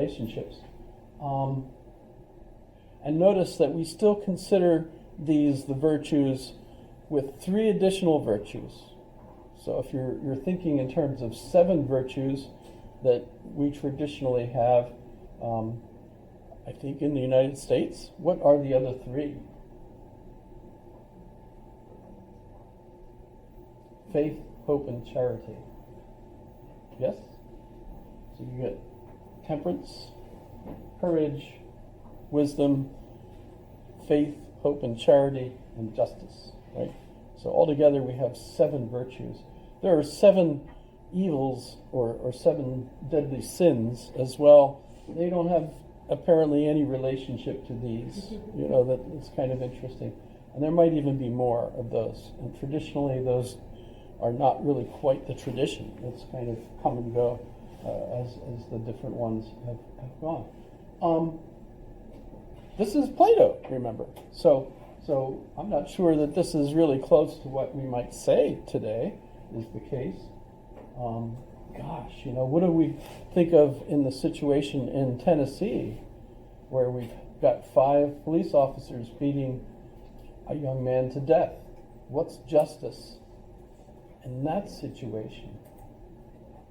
relationships. And notice that we still consider these the virtues with 3 additional virtues. So if you're thinking in terms of 7 virtues that we traditionally have, I think in the United States, what are the other 3? Faith, hope, and charity. Yes? So you get temperance, courage, wisdom, faith, hope, and charity, and justice, right? So altogether we have 7 virtues. There are 7 evils or 7 deadly sins as well. They don't have apparently any relationship to these. That's kind of interesting. And there might even be more of those. And traditionally those are not really quite the tradition. It's kind of come and go as the different ones have gone. This is Plato, remember. So I'm not sure that this is really close to what we might say today is the case. What do we think of in the situation in Tennessee where we've got 5 police officers beating a young man to death? What's justice in that situation?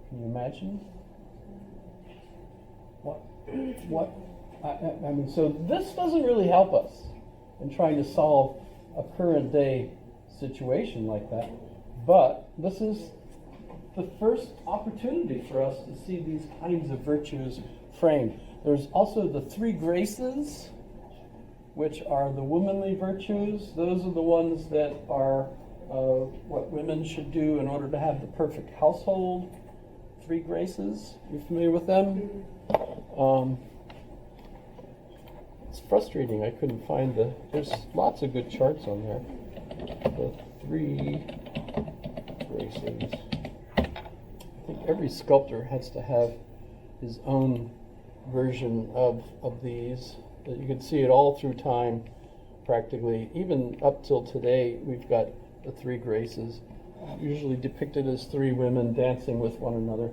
Can you imagine? What? I mean, so this doesn't really help us in trying to solve a current day situation like that. But this is the first opportunity for us to see these kinds of virtues framed. There's also the 3 graces, which are the womanly virtues. Those are the ones that are what women should do in order to have the perfect household. 3 graces. You familiar with them? It's frustrating. I couldn't find there's lots of good charts on there. The 3 graces. I think every sculptor has to have his own version of these. You can see it all through time, practically. Even up till today, we've got the 3 graces, usually depicted as 3 women dancing with one another,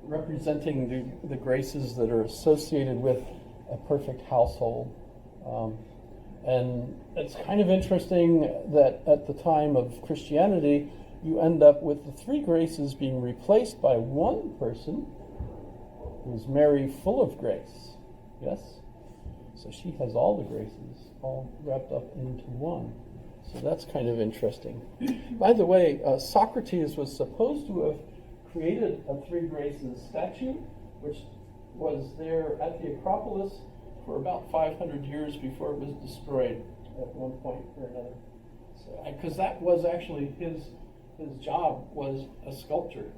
representing the graces that are associated with a perfect household. And it's kind of interesting that at the time of Christianity, you end up with the 3 graces being replaced by one person who's Mary, full of grace. Yes? So she has all the graces, all wrapped up into one. So that's kind of interesting. By the way, Socrates was supposed to have created a 3 graces statue, which was there at the Acropolis for about 500 years before it was destroyed at one point or another. Because that was actually his job, was a sculptor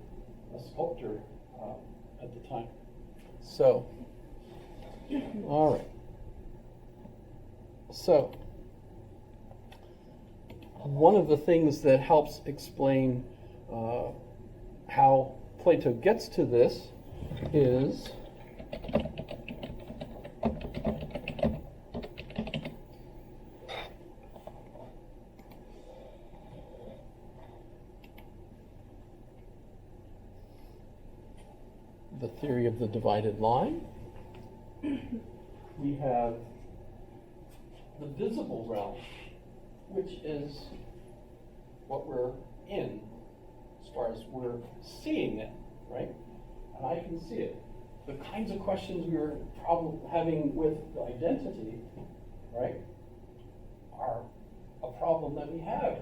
at the time. So, all right. So, one of the things that helps explain how Plato gets to this is the theory of the divided line. We have the visible realm, which is what we're in as far as we're seeing it, right? And I can see it. The kinds of questions we were having with identity, right, are a problem that we have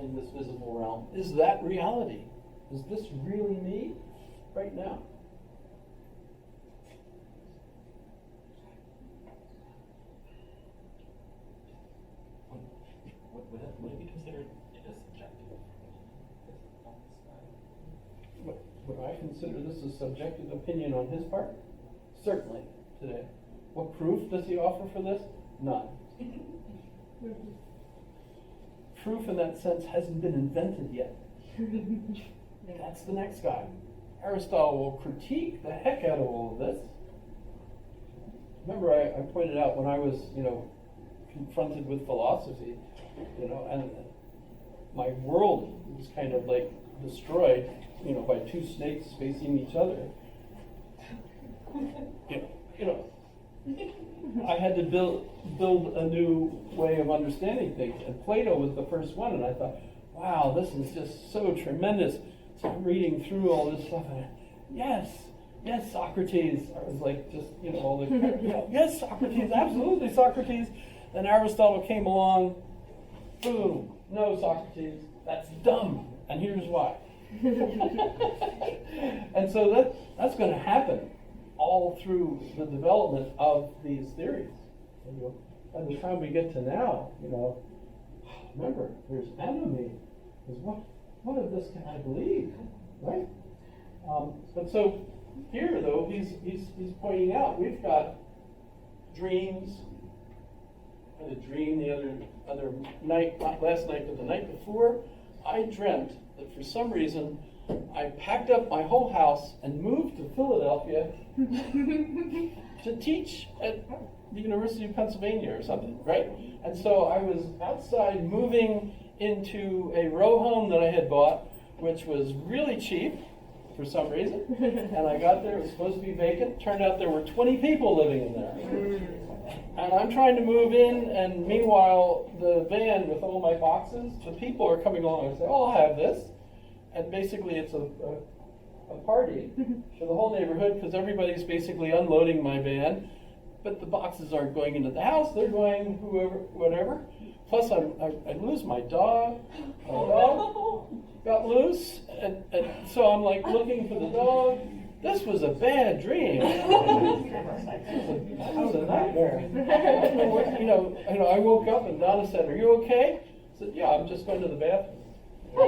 in this visible realm. Is that reality? Is this really me right now? Would it be considered as subjective? Would I consider this a subjective opinion on his part? Certainly, today. What proof does he offer for this? None. Proof in that sense hasn't been invented yet. That's the next guy. Aristotle will critique the heck out of all of this. Remember, I pointed out when I was, confronted with philosophy, and my world was kind of like destroyed, by 2 snakes facing each other. had to build a new way of understanding things. And Plato was the first one, and I thought, wow, this is just so tremendous. So I'm reading through all this stuff, and yes, Socrates. I was like, just, all the, yes, Socrates, absolutely Socrates. Then Aristotle came along, boom, no, Socrates, that's dumb, and here's why. And so that's going to happen all through the development of these theories. By the time we get to now, remember, there's enemy. There's what of this can I believe, right? But so here, though, he's pointing out we've got dreams. I had a dream the other night, not last night, but the night before. I dreamt that for some reason I packed up my whole house and moved to Philadelphia to teach at the University of Pennsylvania or something, right? And so I was outside moving into a row home that I had bought, which was really cheap for some reason. And I got there, it was supposed to be vacant. Turned out there were 20 people living in there. And I'm trying to move in, and meanwhile, the van with all my boxes, the people are coming along and say, oh, I'll have this. And basically it's a party for the whole neighborhood because everybody's basically unloading my van. But the boxes aren't going into the house, they're going whatever. Plus I lose my dog. My dog got loose, and so I'm like looking for the dog. This was a bad dream. That was a nightmare. I woke up and Donna said, are you okay? I said, yeah, I'm just going to the bathroom. I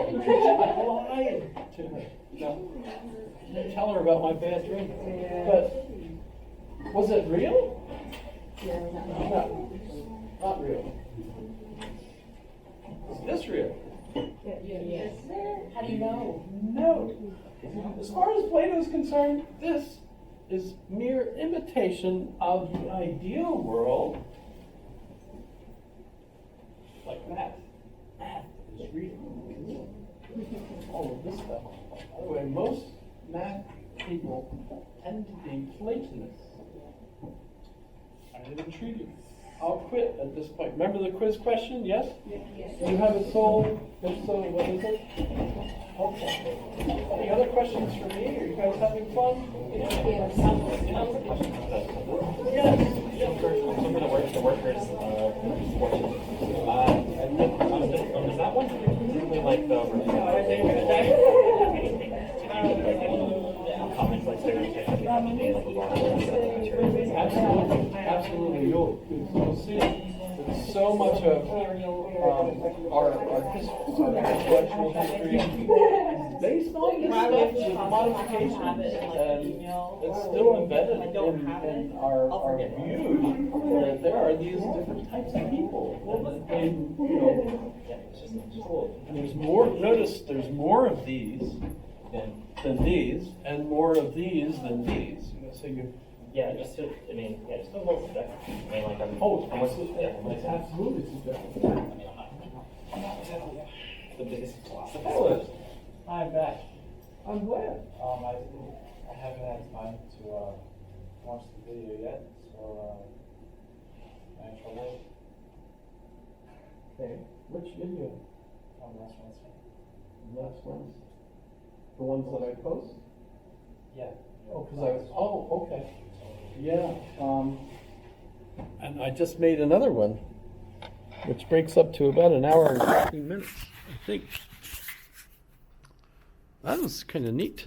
lied to her. I didn't tell her about my bad dream. But was it real? No, not real. Is this real? Yes. How do you know? No. As far as Plato is concerned, this is mere imitation of the ideal world, like math. Math is real. All of this stuff. By the way, most math people tend to be Platonists. I didn't treat you. I'll quit at this point. Remember the quiz question? Yes? Yes. Do you have it sold? If so, what is it? Okay. Any other questions for me? Are you guys having fun? Yes. Yes. Some of the workers, is that one really like the comments like stereotypes like Absolutely. You'll see that so much of our intellectual history is based on this stuff with modifications, and it's still embedded in our view that there are these different types of people. And there's more. Notice there's more of these than these, and more of these than these. So you. Yeah, just a little subjective. Like I'm It's absolutely subjective. the biggest philosopher. I'm back. I'm glad. I haven't had time to watch the video yet, so thanks for late. Okay. Which video? Last Wednesday. Last ones? The ones that I post? Yeah. Okay. Yeah. And I just made another one, which breaks up to about an hour and 15 minutes, I think. That was kind of neat today.